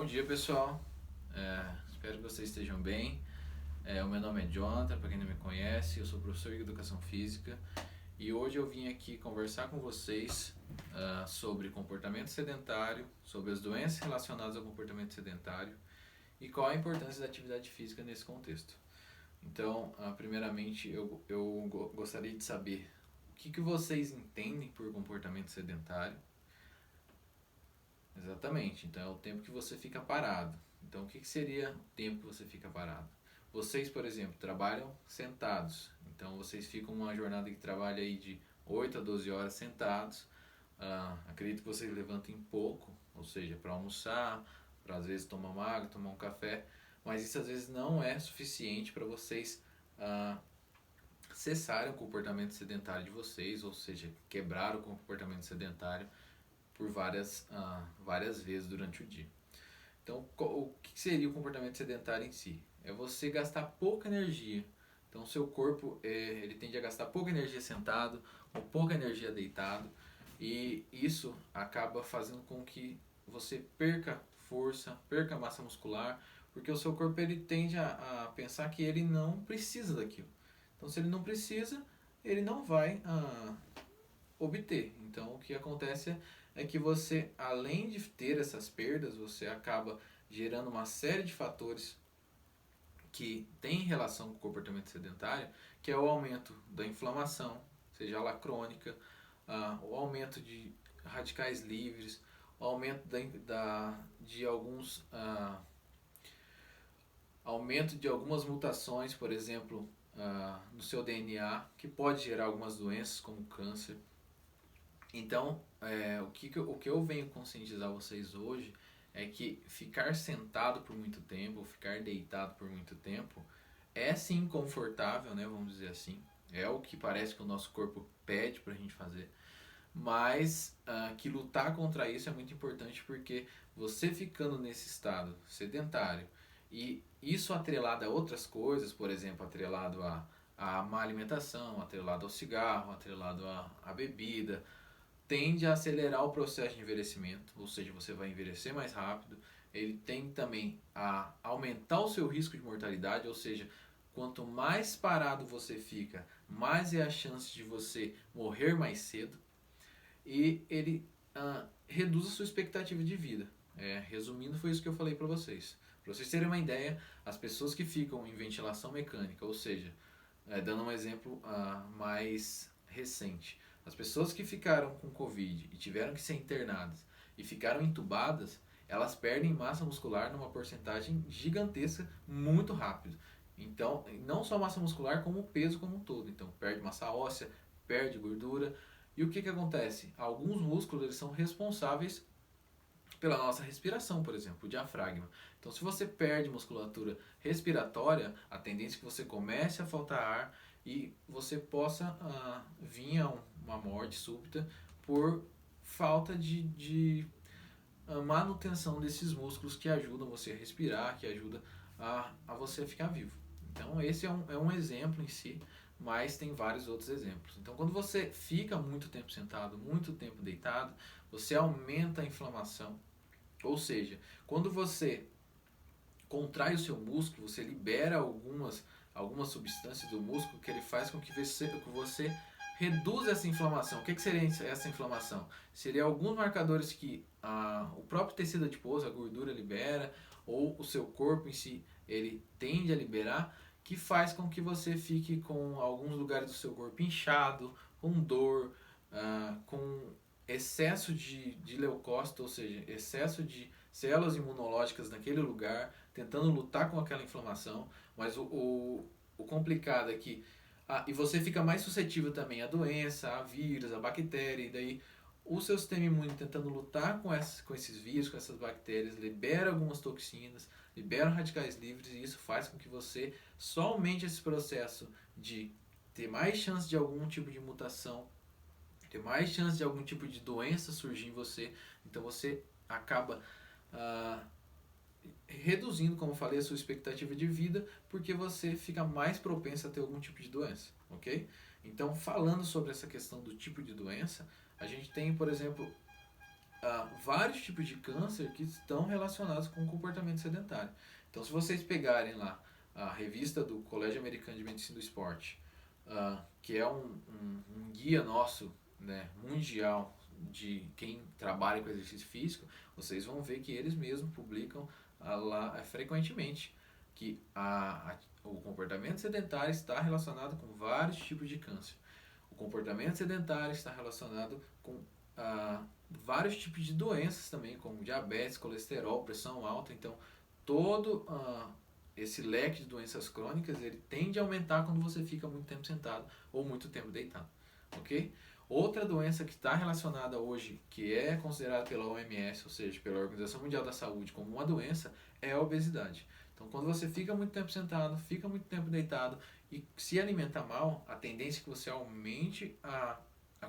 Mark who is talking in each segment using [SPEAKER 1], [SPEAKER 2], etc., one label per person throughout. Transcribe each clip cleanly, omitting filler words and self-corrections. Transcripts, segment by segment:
[SPEAKER 1] Bom dia, pessoal. Espero que vocês estejam bem. O meu nome é Jonathan, para quem não me conhece, eu sou professor de Educação Física e hoje eu vim aqui conversar com vocês sobre comportamento sedentário, sobre as doenças relacionadas ao comportamento sedentário e qual a importância da atividade física nesse contexto. Então, primeiramente, eu gostaria de saber o que vocês entendem por comportamento sedentário. Exatamente, então é o tempo que você fica parado. Então o que seria o tempo que você fica parado? Vocês, por exemplo, trabalham sentados, então vocês ficam uma jornada que trabalha aí de 8 a 12 horas sentados. Acredito que vocês levantem pouco, ou seja, para almoçar, para às vezes tomar uma água, tomar um café, mas isso às vezes não é suficiente para vocês cessarem o comportamento sedentário de vocês, ou seja, quebrar o comportamento sedentário por várias vezes durante o dia. Então, o que seria o comportamento sedentário em si? É você gastar pouca energia. Então, o seu corpo ele tende a gastar pouca energia sentado ou pouca energia deitado, e isso acaba fazendo com que você perca força, perca massa muscular, porque o seu corpo ele tende a pensar que ele não precisa daquilo. Então, se ele não precisa, ele não vai obter. Então, o que acontece é que você, além de ter essas perdas, você acaba gerando uma série de fatores que têm relação com o comportamento sedentário, que é o aumento da inflamação, seja ela crônica, o aumento de radicais livres, o aumento de aumento de algumas mutações, por exemplo, no seu DNA, que pode gerar algumas doenças como câncer. Então, o que eu venho conscientizar vocês hoje é que ficar sentado por muito tempo, ou ficar deitado por muito tempo, é sim confortável, né, vamos dizer assim. É o que parece que o nosso corpo pede pra gente fazer. Mas que lutar contra isso é muito importante, porque você ficando nesse estado sedentário e isso atrelado a outras coisas, por exemplo, atrelado a má alimentação, atrelado ao cigarro, atrelado à bebida, tende a acelerar o processo de envelhecimento, ou seja, você vai envelhecer mais rápido. Ele tende também a aumentar o seu risco de mortalidade, ou seja, quanto mais parado você fica, mais é a chance de você morrer mais cedo. E ele reduz a sua expectativa de vida. Resumindo, foi isso que eu falei para vocês. Para vocês terem uma ideia, as pessoas que ficam em ventilação mecânica, ou seja, dando um exemplo mais recente, as pessoas que ficaram com Covid e tiveram que ser internadas e ficaram entubadas, elas perdem massa muscular numa porcentagem gigantesca muito rápido. Então, não só massa muscular, como o peso como um todo. Então, perde massa óssea, perde gordura. E o que acontece? Alguns músculos eles são responsáveis pela nossa respiração, por exemplo, o diafragma. Então, se você perde musculatura respiratória, a tendência é que você comece a faltar ar e você possa vir a uma morte súbita por falta de manutenção desses músculos que ajudam você a respirar, que ajudam a você ficar vivo. Então, esse é um exemplo em si, mas tem vários outros exemplos. Então, quando você fica muito tempo sentado, muito tempo deitado, você aumenta a inflamação. Ou seja, quando você contrai o seu músculo, você libera algumas substâncias do músculo que ele faz com que você reduza essa inflamação. O que seria essa inflamação? Seria alguns marcadores que o próprio tecido adiposo, a gordura libera, ou o seu corpo em si, ele tende a liberar, que faz com que você fique com alguns lugares do seu corpo inchado, com dor, com excesso de leucócito, ou seja, excesso de células imunológicas naquele lugar, tentando lutar com aquela inflamação, mas o complicado é que e você fica mais suscetível também à doença, a vírus, a bactéria, e daí o seu sistema imune tentando lutar com esses vírus, com essas bactérias, libera algumas toxinas, libera radicais livres, e isso faz com que você só aumente esse processo de ter mais chance de algum tipo de mutação, ter mais chance de algum tipo de doença surgir em você. Então você acaba reduzindo, como eu falei, a sua expectativa de vida, porque você fica mais propenso a ter algum tipo de doença, ok? Então, falando sobre essa questão do tipo de doença, a gente tem, por exemplo, vários tipos de câncer que estão relacionados com o comportamento sedentário. Então, se vocês pegarem lá a revista do Colégio Americano de Medicina do Esporte, que é um guia nosso, né, mundial de quem trabalha com exercício físico, vocês vão ver que eles mesmos publicam lá frequentemente que o comportamento sedentário está relacionado com vários tipos de câncer. O comportamento sedentário está relacionado com vários tipos de doenças também, como diabetes, colesterol, pressão alta. Então, todo esse leque de doenças crônicas, ele tende a aumentar quando você fica muito tempo sentado ou muito tempo deitado, ok? Outra doença que está relacionada hoje, que é considerada pela OMS, ou seja, pela Organização Mundial da Saúde, como uma doença, é a obesidade. Então, quando você fica muito tempo sentado, fica muito tempo deitado e se alimenta mal, a tendência é que você aumente a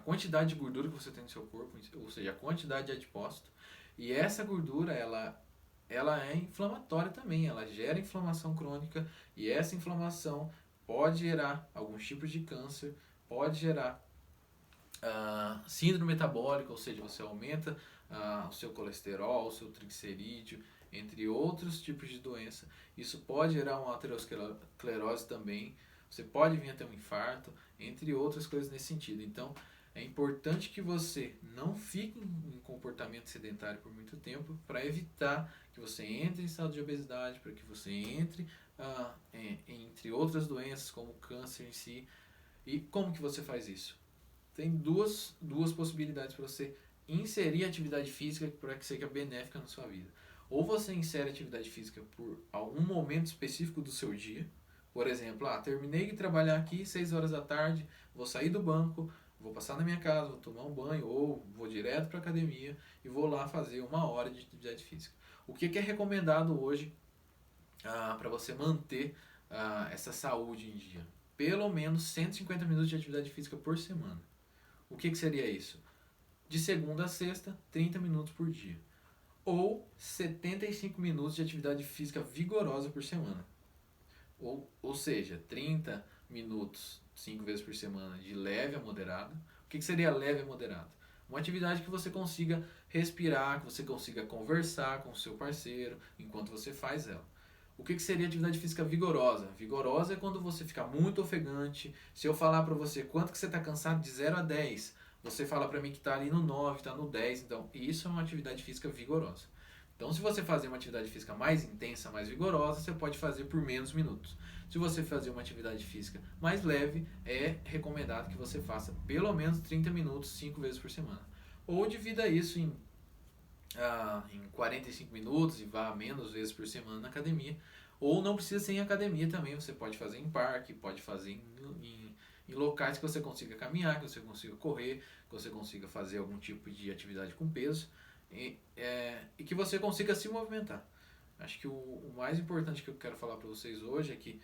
[SPEAKER 1] quantidade de gordura que você tem no seu corpo, ou seja, a quantidade de adipócito. E essa gordura, ela é inflamatória também, ela gera inflamação crônica e essa inflamação pode gerar alguns tipos de câncer, pode gerar síndrome metabólica, ou seja, você aumenta o seu colesterol, o seu triglicerídeo, entre outros tipos de doença. Isso pode gerar uma aterosclerose também, você pode vir a ter um infarto, entre outras coisas nesse sentido. Então, é importante que você não fique em comportamento sedentário por muito tempo para evitar que você entre em estado de obesidade, para que você entre entre outras doenças como o câncer em si. E como que você faz isso? Tem duas possibilidades para você inserir atividade física para que seja benéfica na sua vida. Ou você insere atividade física por algum momento específico do seu dia. Por exemplo, terminei de trabalhar aqui 6 horas da tarde, vou sair do banco, vou passar na minha casa, vou tomar um banho ou vou direto para a academia e vou lá fazer 1 hora de atividade física. O que é recomendado hoje para você manter essa saúde em dia? Pelo menos 150 minutos de atividade física por semana. O que seria isso? De segunda a sexta, 30 minutos por dia. Ou 75 minutos de atividade física vigorosa por semana. Ou seja, 30 minutos 5 vezes por semana de leve a moderado. O que seria leve a moderado? Uma atividade que você consiga respirar, que você consiga conversar com o seu parceiro enquanto você faz ela. O que seria atividade física vigorosa? Vigorosa é quando você fica muito ofegante. Se eu falar para você quanto que você está cansado de 0 a 10, você fala para mim que está ali no 9, está no 10. Então, isso é uma atividade física vigorosa. Então, se você fazer uma atividade física mais intensa, mais vigorosa, você pode fazer por menos minutos. Se você fazer uma atividade física mais leve, é recomendado que você faça pelo menos 30 minutos 5 vezes por semana. Ou divida isso em 45 minutos e vá menos vezes por semana na academia. Ou não precisa ser em academia também, você pode fazer em parque, pode fazer em locais que você consiga caminhar, que você consiga correr, que você consiga fazer algum tipo de atividade com peso e que você consiga se movimentar. Acho que o mais importante que eu quero falar para vocês hoje é que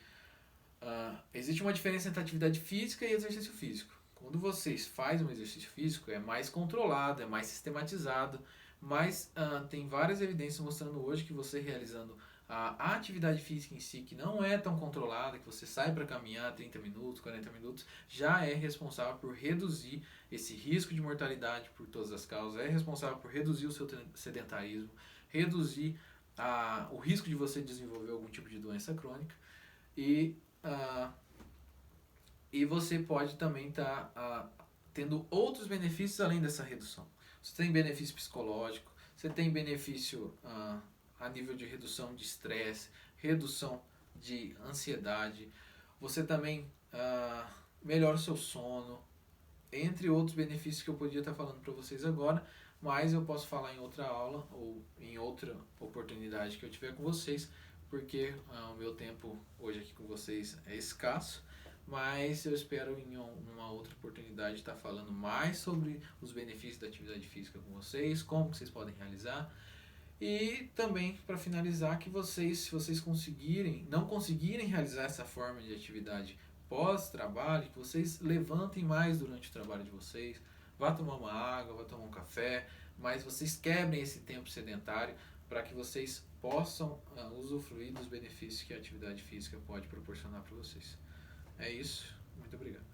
[SPEAKER 1] existe uma diferença entre atividade física e exercício físico. Quando vocês fazem um exercício físico, é mais controlado, é mais sistematizado, mas tem várias evidências mostrando hoje que você realizando a atividade física em si, que não é tão controlada, que você sai para caminhar 30 minutos, 40 minutos, já é responsável por reduzir esse risco de mortalidade por todas as causas, é responsável por reduzir o seu sedentarismo, reduzir o risco de você desenvolver algum tipo de doença crônica e você pode também estar tendo outros benefícios além dessa redução. Você tem benefício psicológico, você tem benefício a nível de redução de estresse, redução de ansiedade, você também melhora o seu sono, entre outros benefícios que eu podia estar falando para vocês agora, mas eu posso falar em outra aula ou em outra oportunidade que eu tiver com vocês, porque o meu tempo hoje aqui com vocês é escasso. Mas eu espero em uma outra oportunidade estar falando mais sobre os benefícios da atividade física com vocês, como que vocês podem realizar. E também, para finalizar, que vocês, se vocês não conseguirem realizar essa forma de atividade pós-trabalho, que vocês levantem mais durante o trabalho de vocês, vá tomar uma água, vá tomar um café, mas vocês quebrem esse tempo sedentário para que vocês possam usufruir dos benefícios que a atividade física pode proporcionar para vocês. É isso. Muito obrigado.